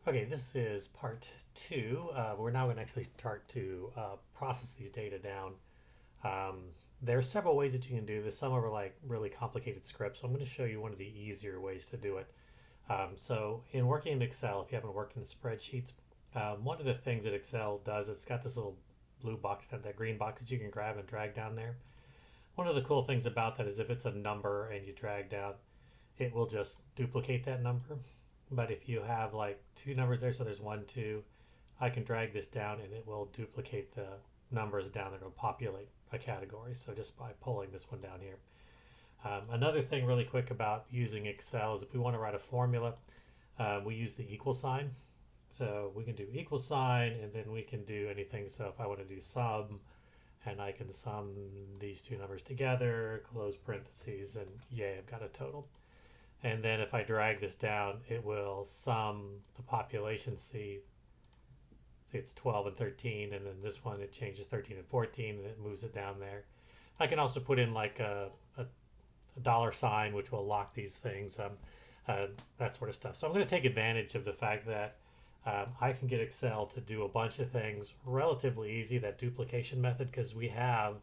Okay, this is part two. We're now going to actually start to process these data down. Um, there are several ways that you can do this. Some are like really complicated scripts. So I'm going to show you one of the easier ways to do it. So in working in Excel, if you haven't worked in the spreadsheets, one of the things that Excel does, it's got this little blue box, that green box that you can grab and drag down there. One of the cool things about that is if it's a number and you drag down, it will just duplicate that number. But if you have like two numbers there, so there's one, two, I can drag this down and it will duplicate the numbers down. It'll populate a category. So just by pulling this one down here. Another thing really quick about using Excel is if we want to write a formula, we use the equal sign. So we can do equal sign and then we can do anything. So if I want to do sum, and I can sum these two numbers together, close parentheses, and yay, I've got a total. And then if I drag this down, it will sum the population. See it's 12 and 13, and then this one it changes 13 and 14, and it moves it down there. I can also put in like a dollar sign, which will lock these things, that sort of stuff. So I'm going to take advantage of the fact that I can get Excel to do a bunch of things relatively easy, that duplication method, because we have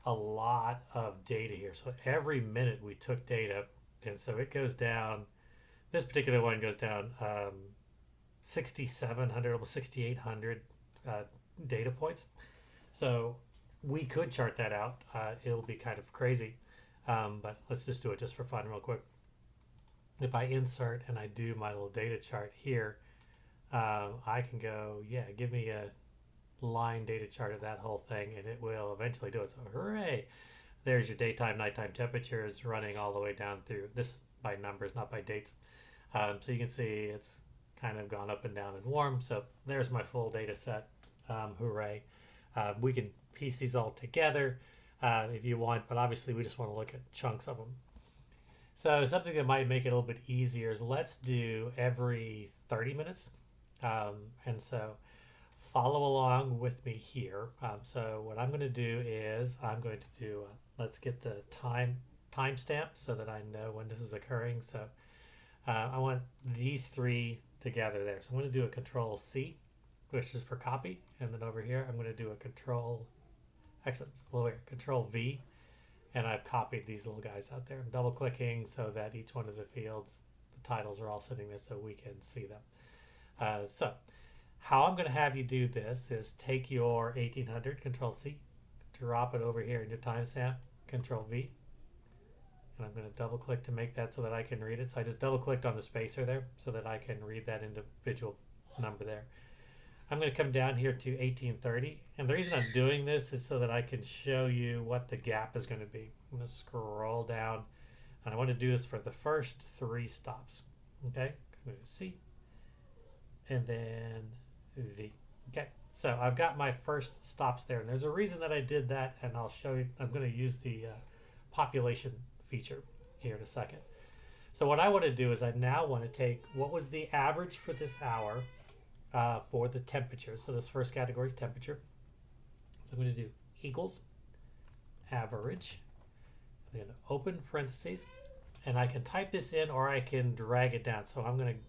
a lot of data here. So every minute we took data, and so it goes down. This particular one goes down 6,700, almost 6,800 data points. So we could chart that out. It'll be kind of crazy, but let's just do it just for fun real quick. If I insert and I do my little data chart here, I can go, yeah, give me a line data chart of that whole thing, and it will eventually do it. So hooray! There's your daytime, nighttime temperatures running all the way down through this by numbers, not by dates. So you can see it's kind of gone up and down and warm. So there's my full data set. Hooray! We can piece these all together if you want, but obviously we just want to look at chunks of them. So something that might make it a little bit easier is let's do every 30 minutes. And so follow along with me here. So what I'm going to do is I'm going to do, let's get the timestamp so that I know when this is occurring. So I want these three together there. So I'm going to do a Control C, which is for copy. And then over here, I'm going to do a actually, it's a little weird, Control V. And I've copied these little guys out there. I'm double clicking so that each one of the fields, the titles are all sitting there so we can see them. So how I'm going to have you do this is take your 1800, Control C, drop it over here in your timestamp, Control V, and I'm going to double click to make that so that I can read it. So I just double clicked on the spacer there so that I can read that individual number there. I'm going to come down here to 1830, and the reason I'm doing this is so that I can show you what the gap is going to be. I'm going to scroll down, and I want to do this for the first three stops. Okay, I'm going to C, and then V. Okay, so I've got my first stops there, and there's a reason that I did that, and I'll show you. I'm going to use the population feature here in a second. So what I want to do is I now want to take what was the average for this hour for the temperature. So this first category is temperature. So I'm going to do equals average, then open parentheses, and I can type this in or I can drag it down. So I'm going to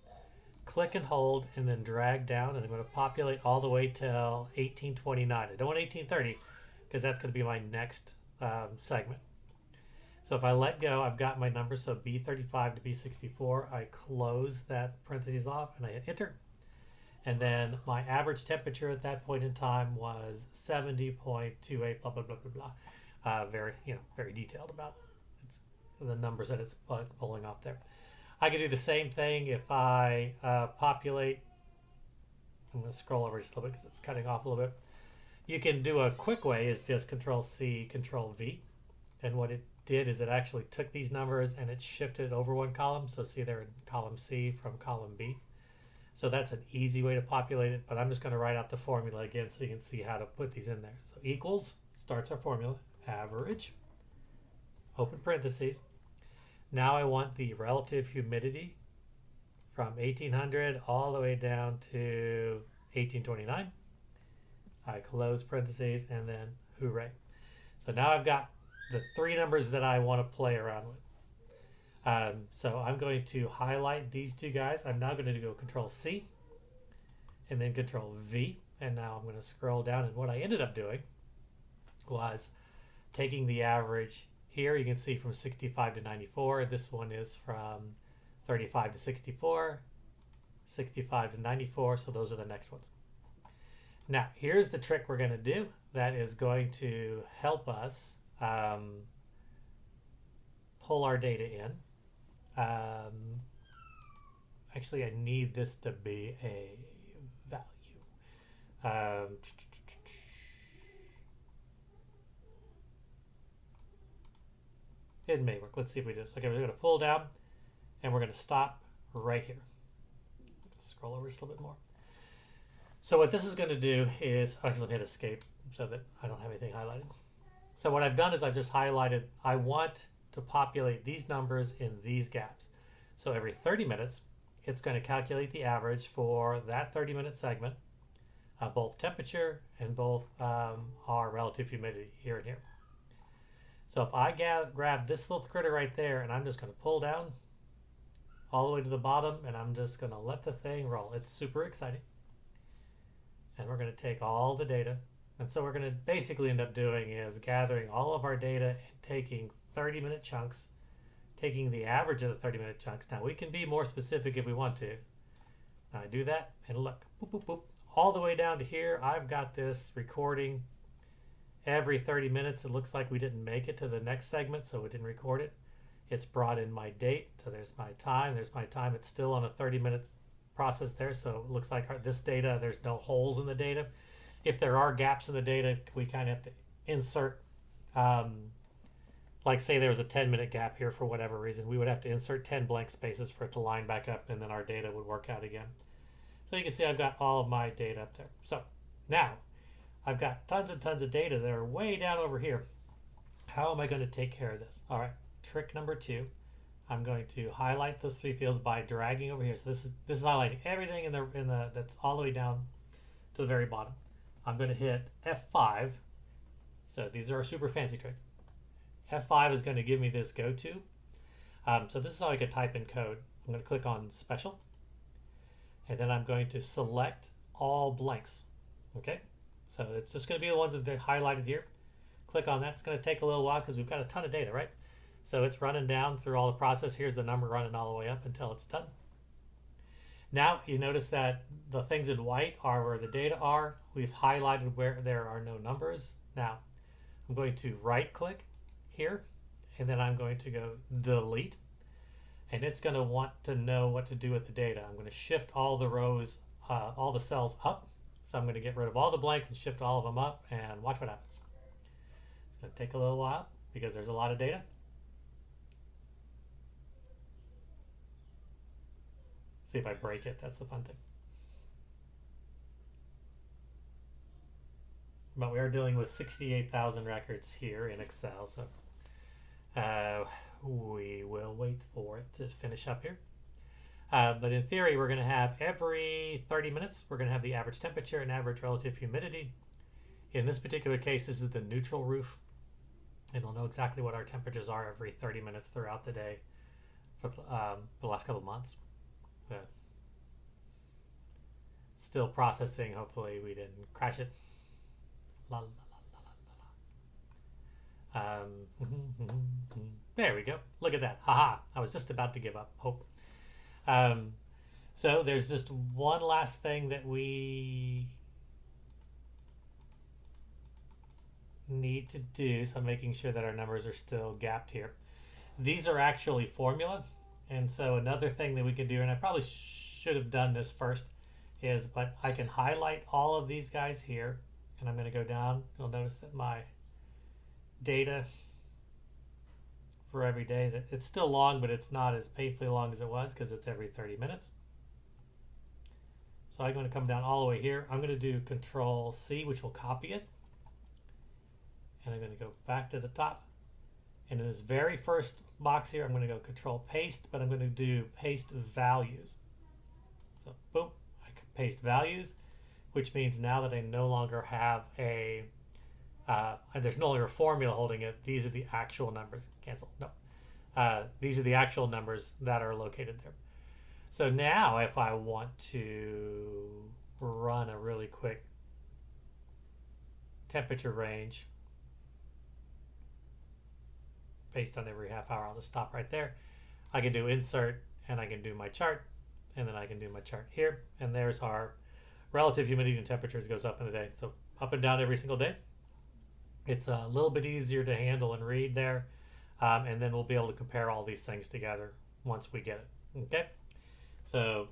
click and hold and then drag down, and I'm going to populate all the way till 1829. I don't want 1830 because that's going to be my next segment. So if I let go, I've got my number. So B35 to B64. I close that parentheses off and I hit enter. And then my average temperature at that point in time was 70.28, blah, blah, blah, blah, blah. Very detailed about the numbers that it's pulling off there. I can do the same thing if I populate. I'm going to scroll over just a little bit because it's cutting off a little bit. You can do a quick way is just Control C, Control V. And what it did is it actually took these numbers and it shifted over one column. So see they're in column C from column B. So that's an easy way to populate it, but I'm just going to write out the formula again so you can see how to put these in there. So equals starts our formula, average, open parentheses. Now I want the relative humidity from 1800 all the way down to 1829. I close parentheses and then hooray. So now I've got the three numbers that I want to play around with. So I'm going to highlight these two guys. I'm now going to go Control C, and then Control V. And now I'm going to scroll down, and what I ended up doing was taking the average here. You can see from 65 to 94. This one is from 35 to 64, 65 to 94. So those are the next ones. Now, here's the trick we're going to do that is going to help us pull our data in. Actually, I need this to be a value. It may work. Let's see if we do this. Okay, we're going to pull down, and we're going to stop right here. Scroll over just a little bit more. So what this is going to do is, actually let me hit escape so that I don't have anything highlighted. So what I've done is I've just highlighted, I want to populate these numbers in these gaps. So every 30 minutes, it's going to calculate the average for that 30-minute segment, both temperature and both our relative humidity here and here. So if I grab this little critter right there, and I'm just going to pull down all the way to the bottom, and I'm just going to let the thing roll. It's super exciting. And we're going to take all the data. And so we're going to basically end up doing is gathering all of our data and taking 30-minute chunks, taking the average of the 30-minute chunks. Now we can be more specific if we want to. Now I do that, and look, boop, boop, boop, all the way down to here. I've got this recording every 30 minutes. It looks like we didn't make it to the next segment, so it didn't record it. It's brought in my date, so there's my time. There's my time. It's still on a 30-minute process there, so it looks like this data, there's no holes in the data. If there are gaps in the data, we kind of have to insert, like say there was a 10-minute gap here for whatever reason, we would have to insert 10 blank spaces for it to line back up, and then our data would work out again. So you can see I've got all of my data up there. So now I've got tons and tons of data that are way down over here. How am I going to take care of this? All right, trick number 2. I'm going to highlight those 3 fields by dragging over here. So this is highlighting everything in the that's all the way down to the very bottom. I'm going to hit F5. So these are super fancy tricks. F5 is going to give me this go to. So this is how I could type in code. I'm going to click on special, and then I'm going to select all blanks. Okay, so it's just going to be the ones that they highlighted here. Click on that. It's going to take a little while because we've got a ton of data, right? So it's running down through all the process. Here's the number running all the way up until it's done. Now you notice that the things in white are where the data are. We've highlighted where there are no numbers. Now I'm going to right click here, and then I'm going to go delete, and it's going to want to know what to do with the data. I'm going to shift all the rows, all the cells up. So I'm going to get rid of all the blanks and shift all of them up, and watch what happens. It's going to take a little while because there's a lot of data. See if I break it. That's the fun thing. But we are dealing with 68,000 records here in Excel, so we will wait for it to finish up here. But in theory, we're going to have every 30 minutes, we're going to have the average temperature and average relative humidity. In this particular case, this is the neutral roof, and we'll know exactly what our temperatures are every 30 minutes throughout the day for the last couple of months. Still processing. Hopefully we didn't crash it. La, la, la, la, la. There we go. Look at that. Haha. I was just about to give up hope. So there's just one last thing that we need to do. So I'm making sure that our numbers are still gapped here. These are actually formula. And so another thing that we could do, and I probably should have done this first, but I can highlight all of these guys here, and I'm going to go down. You'll notice that my data for every day, that it's still long, but it's not as painfully long as it was because it's every 30 minutes. So I'm going to come down all the way here. I'm going to do Control C, which will copy it. And I'm going to go back to the top. And in this very first box here, I'm going to go Control Paste, but I'm going to do Paste Values. So boom. Paste values, which means now that I no longer have a there's no longer a formula holding it. These are the actual numbers. Cancel. No. These are the actual numbers that are located there. So now if I want to run a really quick temperature range based on every half hour. I'll just stop right there. I can do insert and I can do my chart, and then I can do my chart here, and there's our relative humidity and temperatures goes up in a day. So up and down every single day. It's a little bit easier to handle and read there, and then we'll be able to compare all these things together once we get it. Okay, so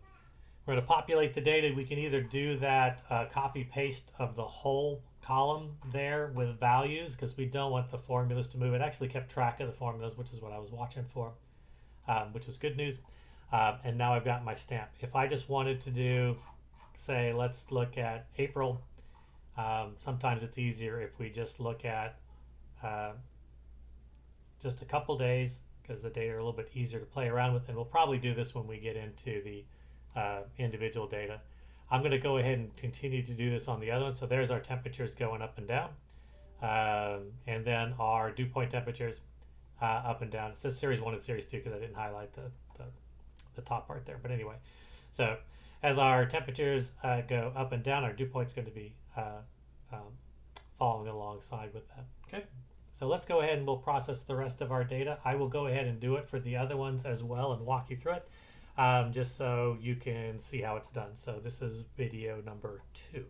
we're going to populate the data. We can either do that copy paste of the whole column there with values, because we don't want the formulas to move. It actually kept track of the formulas, which is what I was watching for, which was good news. And now I've got my stamp. If I just wanted to do, say, let's look at April. Sometimes it's easier if we just look at just a couple days, because the data are a little bit easier to play around with, and we'll probably do this when we get into the individual data. I'm going to go ahead and continue to do this on the other one. So there's our temperatures going up and down, and then our dew point temperatures up and down. It says series 1 and series 2 because I didn't highlight the top part there. But anyway, so as our temperatures go up and down, our dew point's going to be following alongside with that. Okay, so let's go ahead and we'll process the rest of our data. I will go ahead and do it for the other ones as well and walk you through it, just so you can see how it's done. So this is video number 2.